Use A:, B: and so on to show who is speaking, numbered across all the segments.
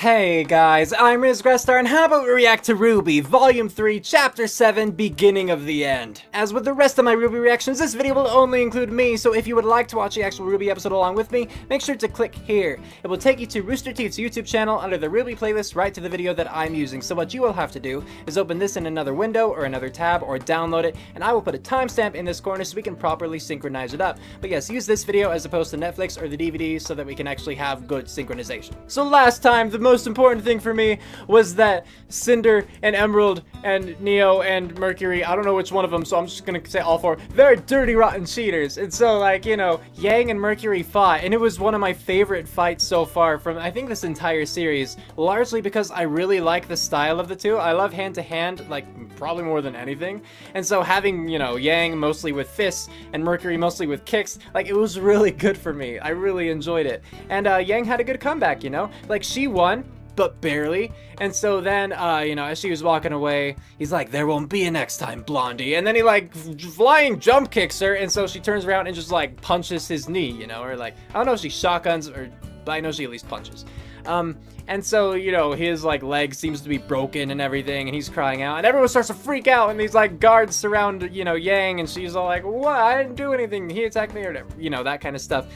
A: Hey guys, I'm Grestar, and how about we react to RWBY, Volume 3, Chapter 7, Beginning of the End. As with the rest of my RWBY reactions, this video will only include me, so if you would like to watch the actual RWBY episode along with me, make sure to click here. It will take you to Rooster Teeth's YouTube channel under the RWBY playlist right to the video that I'm using, so what you will have to do is open this in another window or another tab or download it, and I will put a timestamp in this corner so we can properly synchronize it up. But yes, use this video as opposed to Netflix or the DVD so that we can actually have good synchronization. So last time, the most important thing for me was that Cinder and Emerald and Neo and Mercury, I don't know which one of them, so I'm just gonna say all four, they're dirty rotten cheaters. And so, like, you know, Yang and Mercury fought, and it was one of my favorite fights so far from, I think, this entire series, largely because I really like the style of the two. I love hand-to-hand, like, probably more than anything. And so having, you know, Yang mostly with fists and Mercury mostly with kicks, like, it was really good for me. I really enjoyed it. And Yang had a good comeback, you know? Like, she won, but barely. And so then, you know, as she was walking away, he's like, "There won't be a next time, Blondie." And then he, like, flying jump kicks her, and so she turns around and just, like, punches his knee, you know? Or, like, I don't know if she shotguns, or, but I know she at least punches. And so, you know, his, like, leg seems to be broken and everything, and he's crying out, and everyone starts to freak out, and these, like, guards surround, you know, Yang, and she's all like, "What? I didn't do anything. He attacked me," or whatever, you know, that kind of stuff.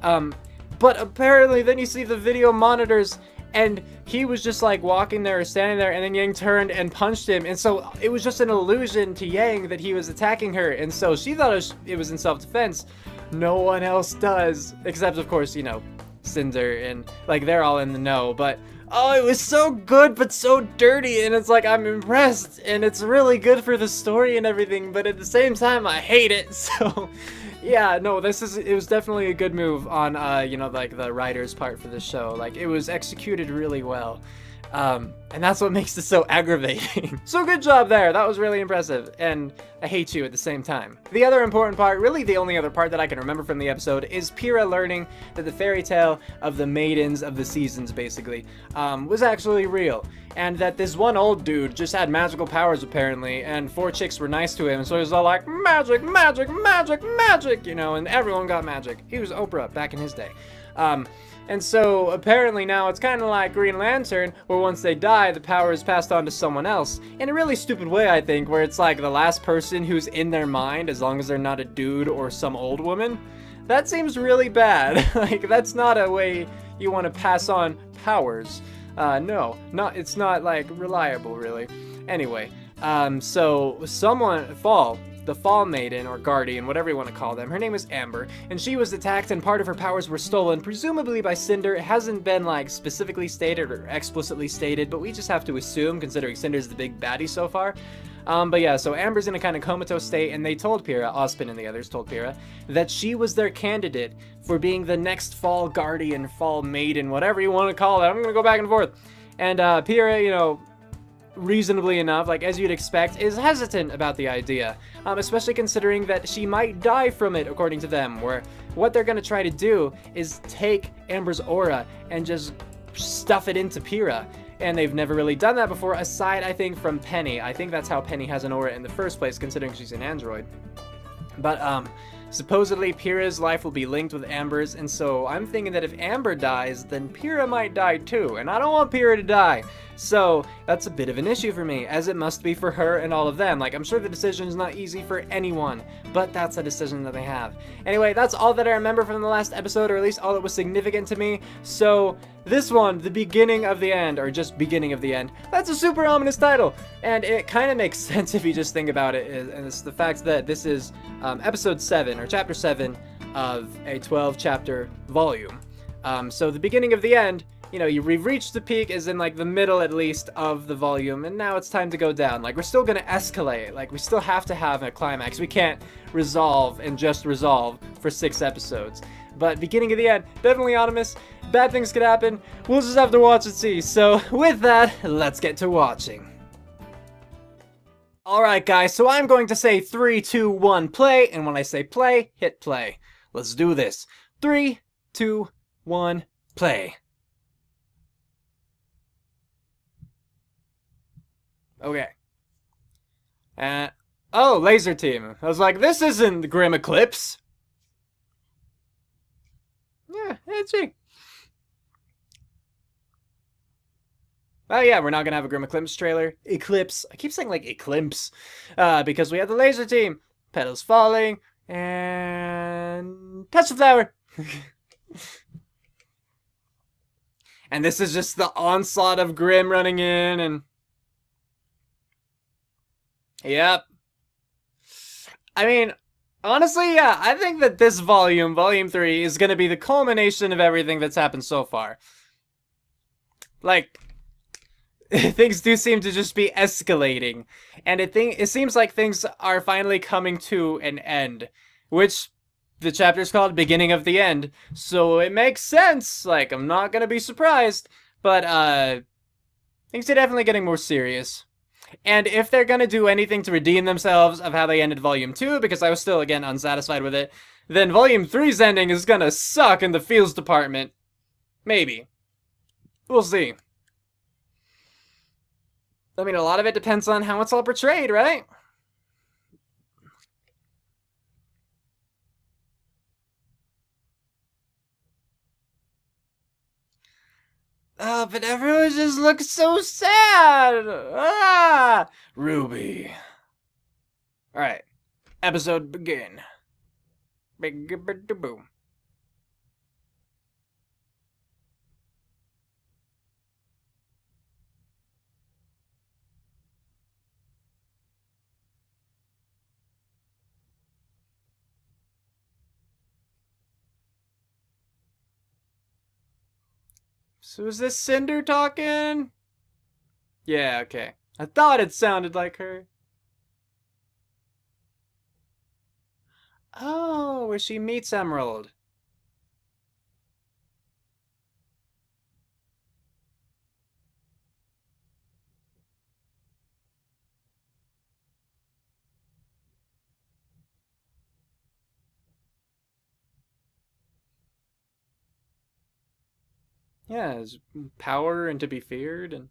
A: But apparently, then you see the video monitors, and he was just, like, walking there or standing there, and then Yang turned and punched him, and so it was just an illusion to Yang that he was attacking her, and so she thought it was in self-defense. No one else does, except, of course, you know, Cinder, and, like, they're all in the know. But oh, it was so good but so dirty, and it's like, I'm impressed, and it's really good for the story and everything, but at the same time I hate it. So yeah, no, it was definitely a good move on you know, like, the writer's part for this show. Like, it was executed really well. And that's what makes this so aggravating. So good job there, that was really impressive, and I hate you at the same time. The other important part, really the only other part that I can remember from the episode, is Pyrrha learning that the fairy tale of the maidens of the seasons, basically, was actually real. And that this one old dude just had magical powers, apparently, and 4 chicks were nice to him, so he was all like, "Magic, magic, magic, magic," you know, and everyone got magic. He was Oprah back in his day. And so, apparently now it's kind of like Green Lantern, where once they die, the power is passed on to someone else. In a really stupid way, I think, where it's like the last person who's in their mind, as long as they're not a dude or some old woman. That seems really bad. Like, that's not a way you want to pass on powers. No, it's not, like, reliable, really. Anyway, so the Fall Maiden, or Guardian, whatever you want to call them, her name is Amber, and she was attacked and part of her powers were stolen, presumably by Cinder. It hasn't been, like, specifically stated or explicitly stated, but we just have to assume, considering Cinder's the big baddie so far. But yeah, so Amber's in a kind of comatose state, and they told Pyrrha, Ozpin and the others told Pyrrha, that she was their candidate for being the next Fall Guardian, Fall Maiden, whatever you want to call it. I'm gonna go back and forth. And Pyrrha, you know, reasonably enough, like as you'd expect, is hesitant about the idea, especially considering that she might die from it, according to them, where what they're going to try to do is take Amber's aura and just stuff it into Pyrrha, and they've never really done that before, aside, I think, from Penny. I think that's how Penny has an aura in the first place, considering she's an android. But supposedly Pyrrha's life will be linked with Amber's, and so I'm thinking that if Amber dies, then Pyrrha might die too, and I don't want Pyrrha to die. So that's a bit of an issue for me, as it must be for her and all of them. Like, I'm sure the decision is not easy for anyone, but that's a decision that they have. Anyway, that's all that I remember from the last episode, or at least all that was significant to me. So this one, The Beginning of the End, or just Beginning of the End, that's a super ominous title, and it kind of makes sense if you just think about it, and it's the fact that this is episode 7, or chapter 7 of a 12-chapter volume. So the beginning of the end, you know, we've reached the peak, is in, like, the middle, at least, of the volume, and now it's time to go down. Like, we're still gonna escalate. Like, we still have to have a climax. We can't resolve and just resolve for 6 episodes. But beginning of the end, definitely ominous. Bad things could happen. We'll just have to watch and see. So, with that, let's get to watching. Alright, guys, so I'm going to say 3, 2, 1, play, and when I say play, hit play. Let's do this. 3, 2, 1, play. Okay. Oh, Laser Team. I was like, this isn't the Grim Eclipse. Yeah, it's me. Oh yeah, we're not gonna have a Grim Eclipse trailer. Eclipse. I keep saying like Eclipse, because we have the laser team. Petals falling and touch the flower. And this is just the onslaught of Grim running in and. Yep. I mean, honestly, yeah, I think that this volume, Volume 3, is gonna be the culmination of everything that's happened so far. Like, things do seem to just be escalating, and it seems like things are finally coming to an end, which the chapter's called Beginning of the End, so it makes sense. Like, I'm not gonna be surprised, but things are definitely getting more serious. And if they're gonna do anything to redeem themselves of how they ended Volume 2, because I was still, again, unsatisfied with it, then Volume 3's ending is gonna suck in the feels department. Maybe. We'll see. I mean, a lot of it depends on how it's all portrayed, right? But everyone just looks so sad. RWBY. Alright. Episode begin. Boom. So is this Cinder talking? Yeah, okay. I thought it sounded like her. Oh, where she meets Emerald. Yeah, his power and to be feared and.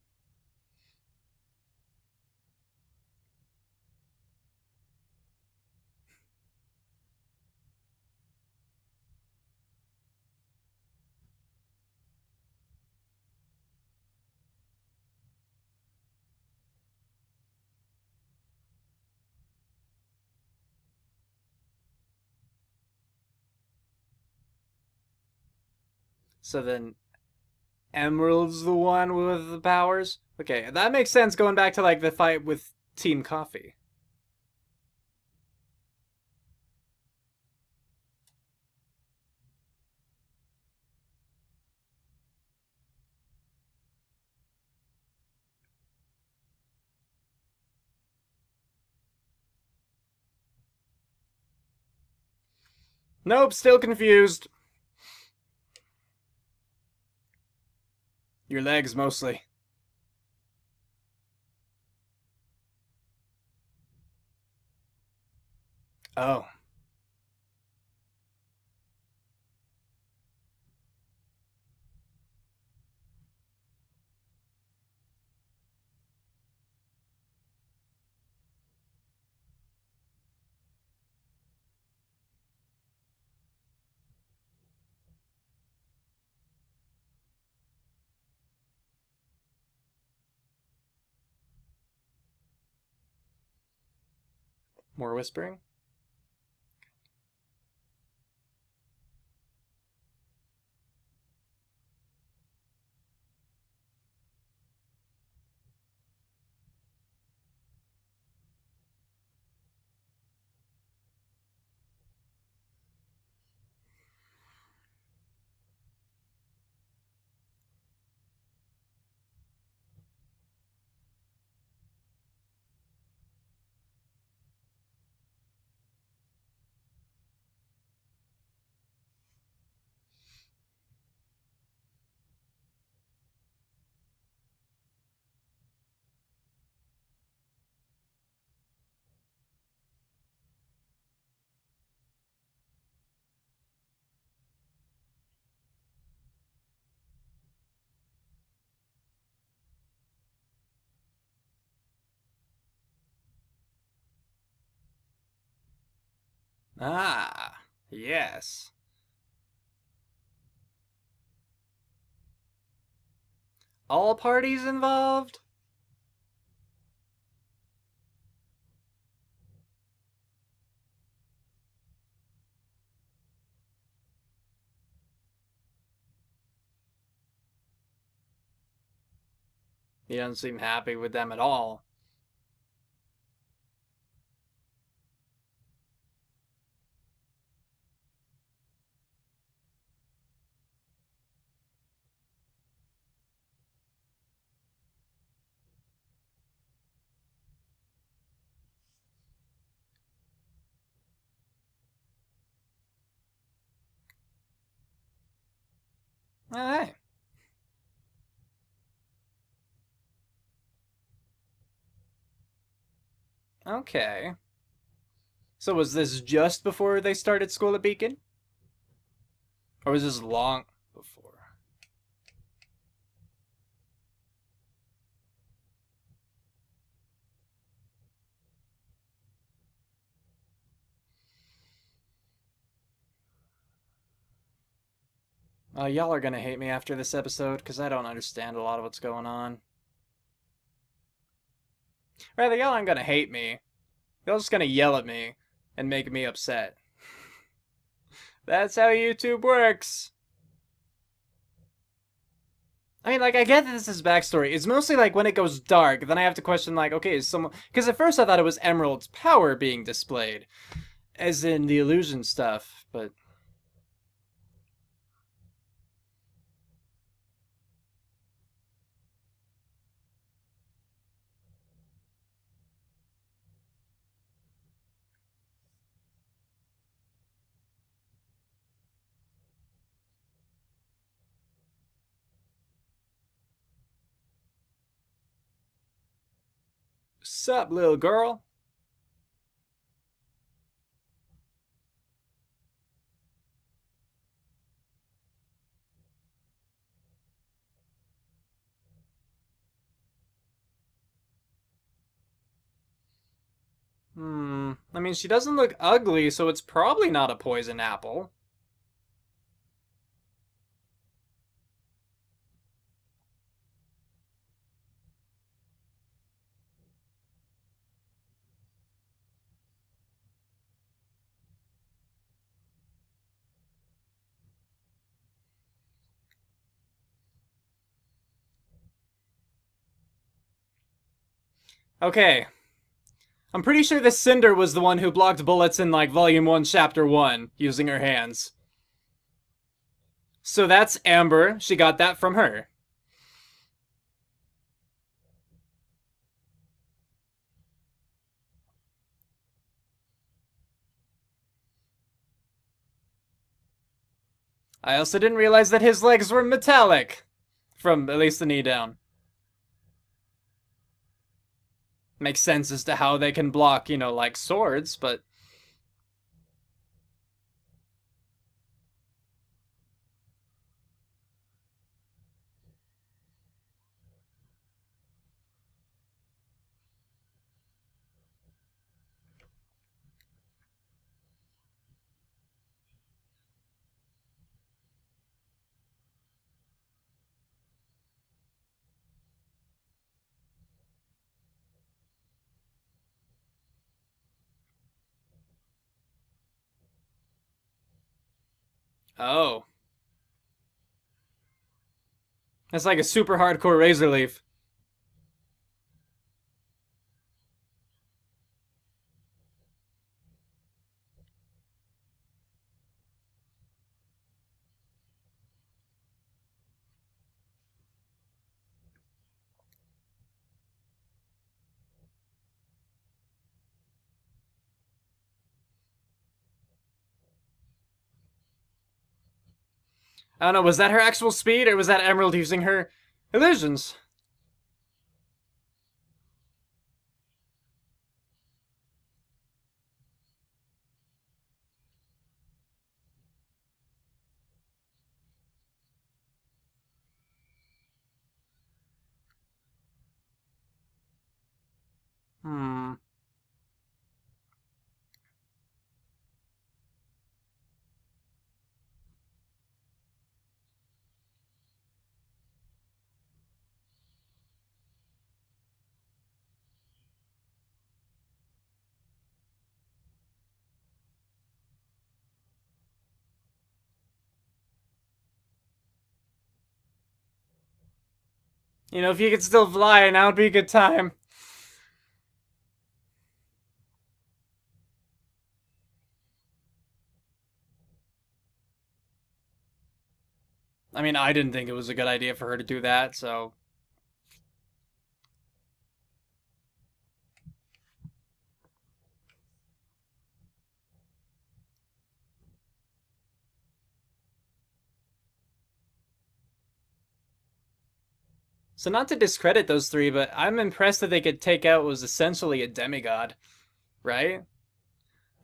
A: So then Emerald's the one with the powers? Okay, that makes sense going back to like the fight with Team Coffee. Nope, still confused. Your legs mostly. Oh. More whispering? Ah, yes. all parties involved? He doesn't seem happy with them at all. Alright. Okay. So was this just before they started school at Beacon? Or was this long before? Y'all are gonna hate me after this episode, because I don't understand a lot of what's going on. Rather, y'all aren't gonna hate me. Y'all just gonna yell at me and make me upset. That's how YouTube works. I mean, like, I get that this is backstory. It's mostly, like, when it goes dark, then I have to question, like, okay, is someone... Because at first I thought it was Emerald's power being displayed. As in the illusion stuff, but... Sup, little girl? I mean, she doesn't look ugly, so it's probably not a poison apple. Okay. I'm pretty sure the Cinder was the one who blocked bullets in, like, Volume 1, Chapter 1, using her hands. So that's Amber. She got that from her. I also didn't realize that his legs were metallic. From at least the knee down. Makes sense as to how they can block, you know, like swords, but... Oh. That's like a super hardcore razor leaf. I don't know, was that her actual speed, or was that Emerald using her illusions? Hmm. You know, if you could still fly, now would be a good time. I mean, I didn't think it was a good idea for her to do that, so... So not to discredit those three, but I'm impressed that they could take out what was essentially a demigod, right?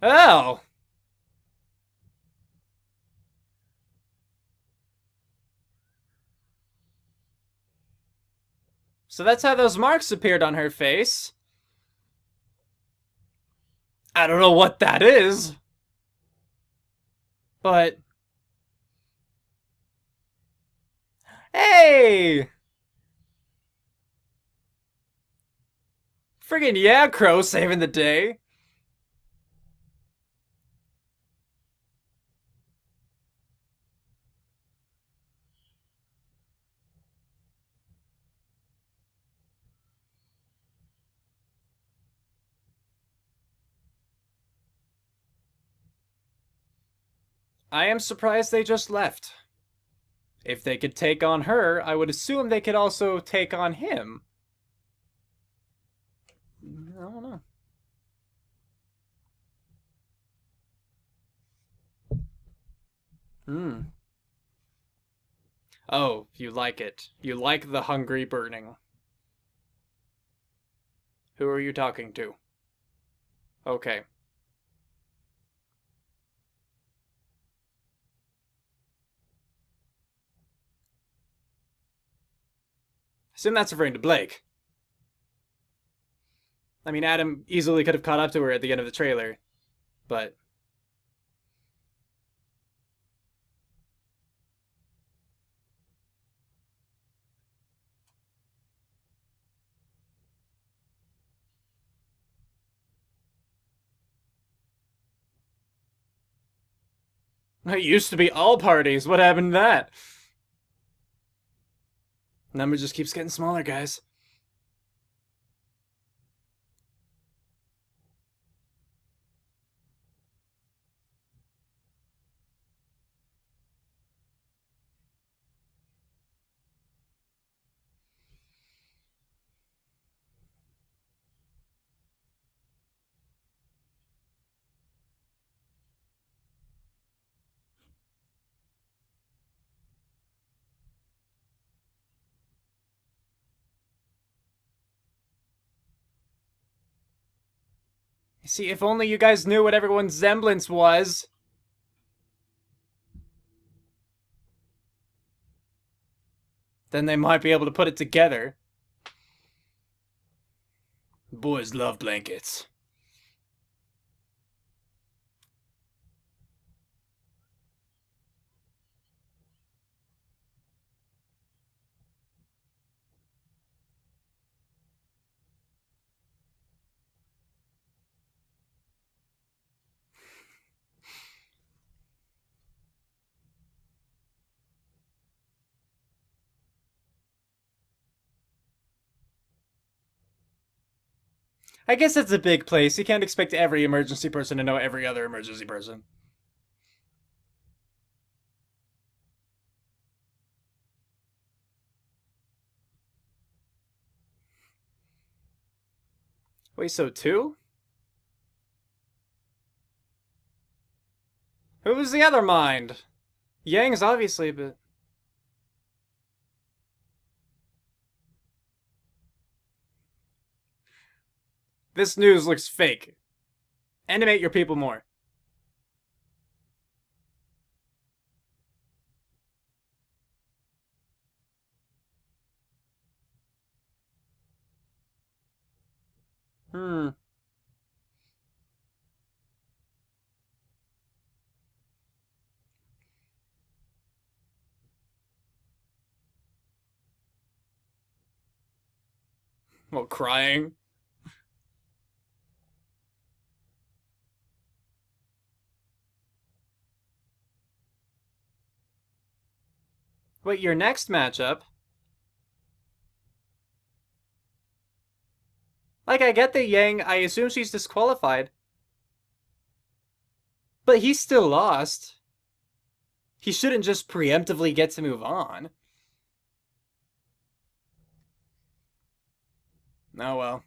A: Oh! So that's how those marks appeared on her face. I don't know what that is. But... Hey! Friggin' yeah, Crow saving the day. I am surprised they just left. If they could take on her, I would assume they could also take on him. I don't know. Hmm. Oh, you like it. You like the hungry burning. Who are you talking to? Okay. Assume that's referring to Blake. I mean, Adam easily could have caught up to her at the end of the trailer, but... It used to be all parties. What happened to that? Number just keeps getting smaller, guys. See, if only you guys knew what everyone's semblance was. Then they might be able to put it together. Boys love blankets. I guess it's a big place. You can't expect every emergency person to know every other emergency person. Wait, so two? Who was the other mind? Yang's obviously, but... This news looks fake. Animate your people more. Hmm. Well, crying. Wait, your next matchup? Like, I get the Yang, I assume she's disqualified. But he still lost. He shouldn't just preemptively get to move on. Oh well.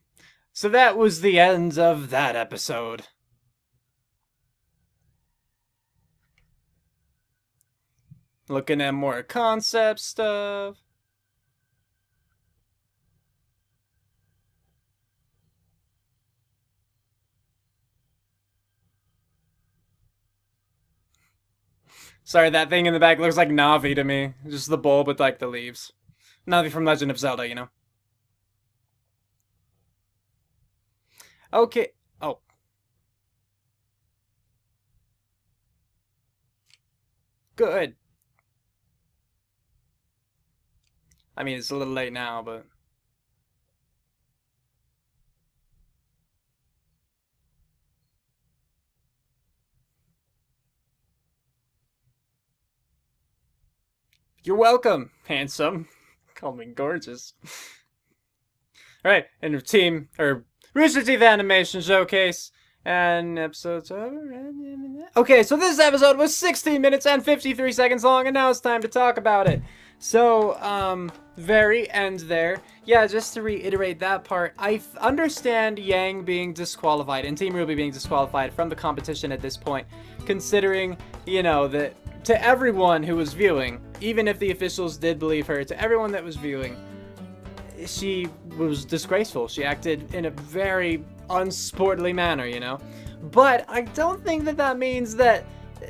A: So that was the end of that episode. Looking at more concept stuff. Sorry, that thing in the back looks like Navi to me. Just the bulb with, like, the leaves. Navi from Legend of Zelda, you know? Okay. Oh. Good. I mean, it's a little late now, but... You're welcome, handsome. Call me gorgeous. Alright, end of team, or Rooster Teeth Animation Showcase. And episode's over. Okay, so this episode was 16 minutes and 53 seconds long, and now it's time to talk about it. So, very end there. Yeah, just to reiterate that part, I understand Yang being disqualified and Team RWBY being disqualified from the competition at this point, considering, you know, that to everyone who was viewing, even if the officials did believe her, to everyone that was viewing, she was disgraceful. She acted in a very unsportly manner, you know? But I don't think that that means that,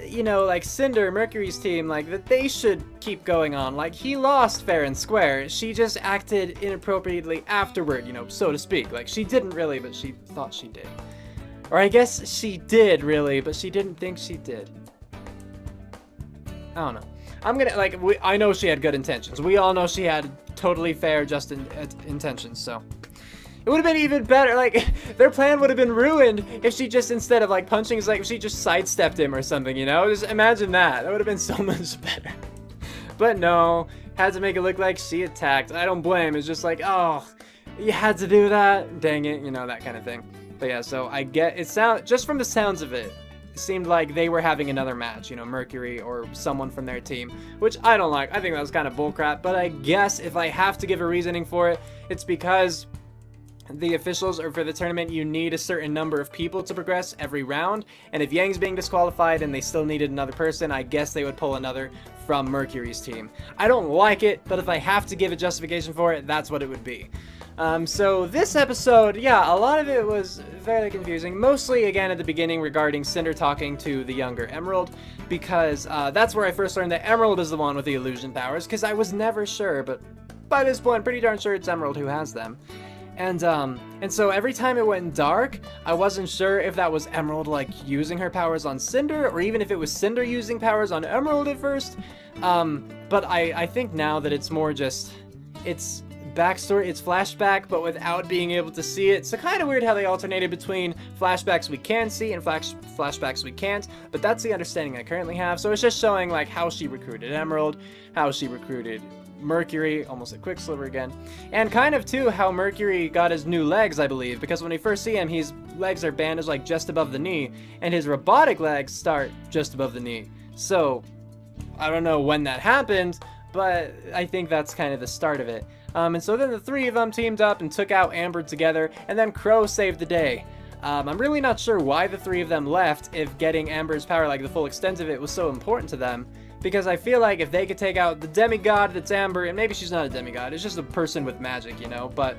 A: you know, like Cinder, Mercury's team, like, that they should keep going on. Like, he lost fair and square. She just acted inappropriately afterward, you know, so to speak. Like, she didn't really, but she thought she did. Or I guess she did really, but she didn't think she did. I don't know. I'm gonna, like, I know she had good intentions. We all know she had totally fair, just intentions, so. It would have been even better, like, their plan would have been ruined if she just, instead of, like, punching, like, if she just sidestepped him or something, you know? Just imagine that. That would have been so much better. But no, had to make it look like she attacked. I don't blame. It's just like, oh, you had to do that? Dang it, you know, that kind of thing. But yeah, so I get, it just from the sounds of it, seemed like they were having another match, you know, Mercury or someone from their team, which I don't like. I think that was kind of bullcrap, but I guess if I have to give a reasoning for it, it's because the officials, or for the tournament, you need a certain number of people to progress every round, and if Yang's being disqualified and they still needed another person, I guess they would pull another from Mercury's team. I don't like it, but if I have to give a justification for it, that's what it would be. So this episode, yeah, a lot of it was very confusing, mostly again at the beginning regarding Cinder talking to the younger Emerald, because that's where I first learned that Emerald is the one with the illusion powers, because I was never sure, but by this point, pretty darn sure it's Emerald who has them. And so every time it went dark, I wasn't sure if that was Emerald, like, using her powers on Cinder, or even if it was Cinder using powers on Emerald at first. But I think now that it's more just, it's backstory, it's flashback, but without being able to see it. So kind of weird how they alternated between flashbacks we can see and flashbacks we can't, but that's the understanding I currently have. So it's just showing, like, how she recruited Emerald, how she recruited Mercury, almost a Quicksilver again, and kind of too how Mercury got his new legs, I believe, because when we first see him, his legs are bandaged like just above the knee, and his robotic legs start just above the knee. So I don't know when that happened, but I think that's kind of the start of it. And so then the three of them teamed up and took out Amber together, and then Crow saved the day. I'm really not sure why the three of them left if getting Amber's power, like the full extent of it, was so important to them. Because I feel like if they could take out the demigod that's Amber, and maybe she's not a demigod, it's just a person with magic, you know, but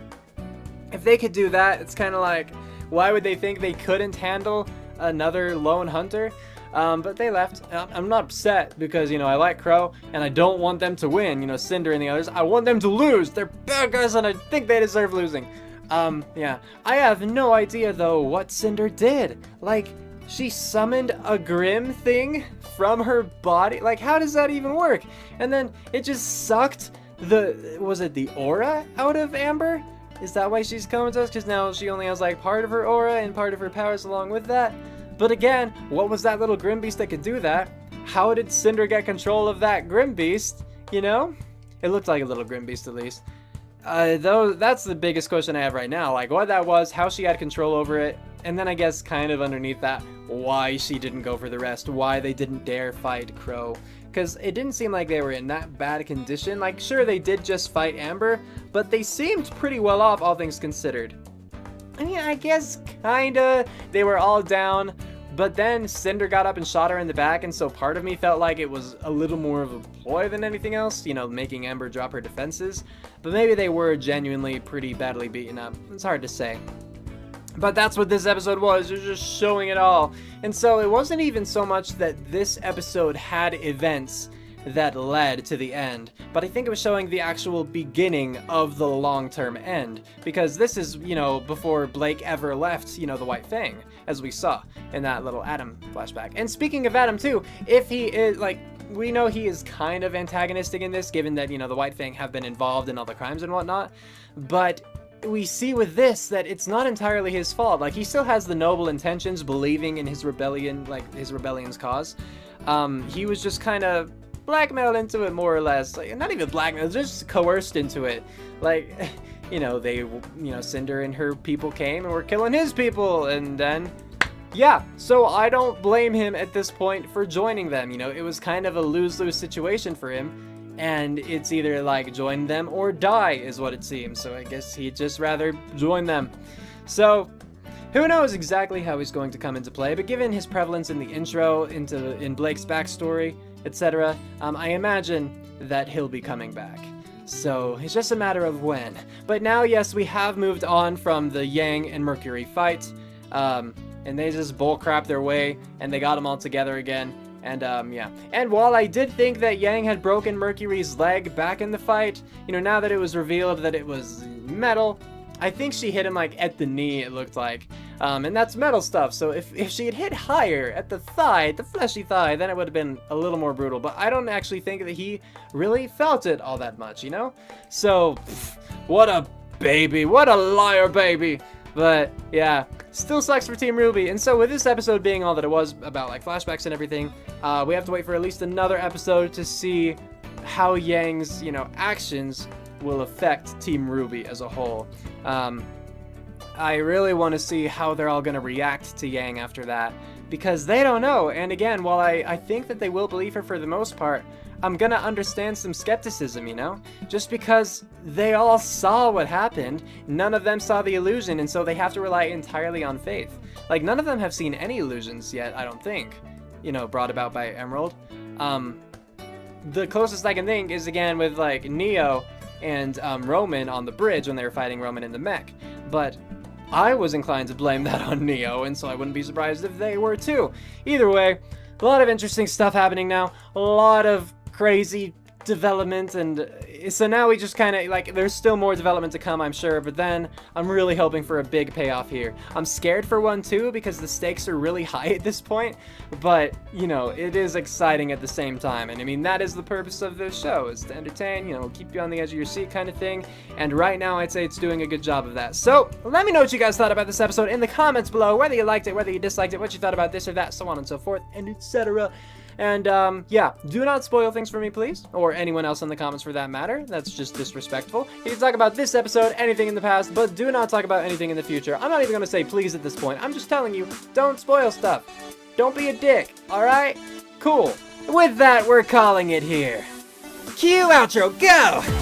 A: if they could do that, it's kind of like, why would they think they couldn't handle another lone hunter? But they left. I'm not upset because, you know, I like Crow, and I don't want them to win, you know, Cinder and the others. I want them to lose. They're bad guys, and I think they deserve losing. Yeah. I have no idea, though, what Cinder did. Like, she summoned a Grim thing from her body? Like, how does that even work? And then it just sucked was it the aura out of Amber? Is that why she's coming to us? Because now she only has, like, part of her aura and part of her powers along with that. But again, what was that little Grim Beast that could do that? How did Cinder get control of that Grim Beast? You know? It looked like a little Grim Beast, at least. That's the biggest question I have right now. Like, what that was, how she had control over it, and then I guess kind of underneath that, why she didn't go for the rest, why they didn't dare fight Crow. Because it didn't seem like they were in that bad condition. Like, sure, they did just fight Amber, but they seemed pretty well off, all things considered. I mean, I guess kinda. They were all down, but then Cinder got up and shot her in the back, and so part of me felt like it was a little more of a ploy than anything else, you know, making Amber drop her defenses. But maybe they were genuinely pretty badly beaten up. It's hard to say. But that's what this episode was. It was just showing it all. And so it wasn't even so much that this episode had events that led to the end, but I think it was showing the actual beginning of the long-term end, because this is, you know, before Blake ever left, you know, the White Fang, as we saw in that little Adam flashback. And speaking of Adam too, if he is, like, we know he is kind of antagonistic in this, given that, you know, the White Fang have been involved in all the crimes and whatnot, but we see with this that it's not entirely his fault. Like, he still has the noble intentions, believing in his rebellion, like his rebellion's cause. He was just kind of blackmailed into it, more or less. Like, not even blackmailed, just coerced into it. Like, you know, Cinder and her people came and were killing his people, and then, yeah. So I don't blame him at this point for joining them. You know, it was kind of a lose-lose situation for him. And it's either like join them or die is what it seems. So I guess he'd just rather join them. So who knows exactly how he's going to come into play, but given his prevalence in the intro, in Blake's backstory, etc., I imagine that he'll be coming back. So it's just a matter of when. But now, yes, we have moved on from the Yang and Mercury fight, and they just bullcrap their way, and they got them all together again. And, yeah. And while I did think that Yang had broken Mercury's leg back in the fight, you know, now that it was revealed that it was metal, I think she hit him, like, at the knee, it looked like. And that's metal stuff, so if she had hit higher at the thigh, the fleshy thigh, then it would have been a little more brutal. But I don't actually think that he really felt it all that much, you know? So, what a baby. What a liar baby. But, yeah, still sucks for Team RWBY. And so with this episode being all that it was about, like, flashbacks and everything, we have to wait for at least another episode to see how Yang's, you know, actions will affect Team RWBY as a whole. I really want to see how they're all going to react to Yang after that, because they don't know. And again, while I think that they will believe her for the most part, I'm gonna understand some skepticism, you know? Just because they all saw what happened, none of them saw the illusion, and so they have to rely entirely on faith. Like, none of them have seen any illusions yet, I don't think, you know, brought about by Emerald. The closest I can think is, again, with, like, Neo and Roman on the bridge when they were fighting Roman in the mech. But I was inclined to blame that on Neo, and so I wouldn't be surprised if they were too. Either way, a lot of interesting stuff happening now, a lot of crazy development, and so now we just kind of, like, there's still more development to come, I'm sure, but then I'm really hoping for a big payoff here. I'm scared for one too, because the stakes are really high at this point, but, you know, it is exciting at the same time, and I mean, that is the purpose of this show, is to entertain, you know, keep you on the edge of your seat kind of thing, and right now I'd say it's doing a good job of that. So, let me know what you guys thought about this episode in the comments below, whether you liked it, whether you disliked it, what you thought about this or that, so on and so forth, and etc. And, yeah, do not spoil things for me, please, or anyone else in the comments for that matter. That's just disrespectful. You can talk about this episode, anything in the past, but do not talk about anything in the future. I'm not even going to say please at this point. I'm just telling you, don't spoil stuff. Don't be a dick, alright? Cool. With that, we're calling it here. Cue outro, go!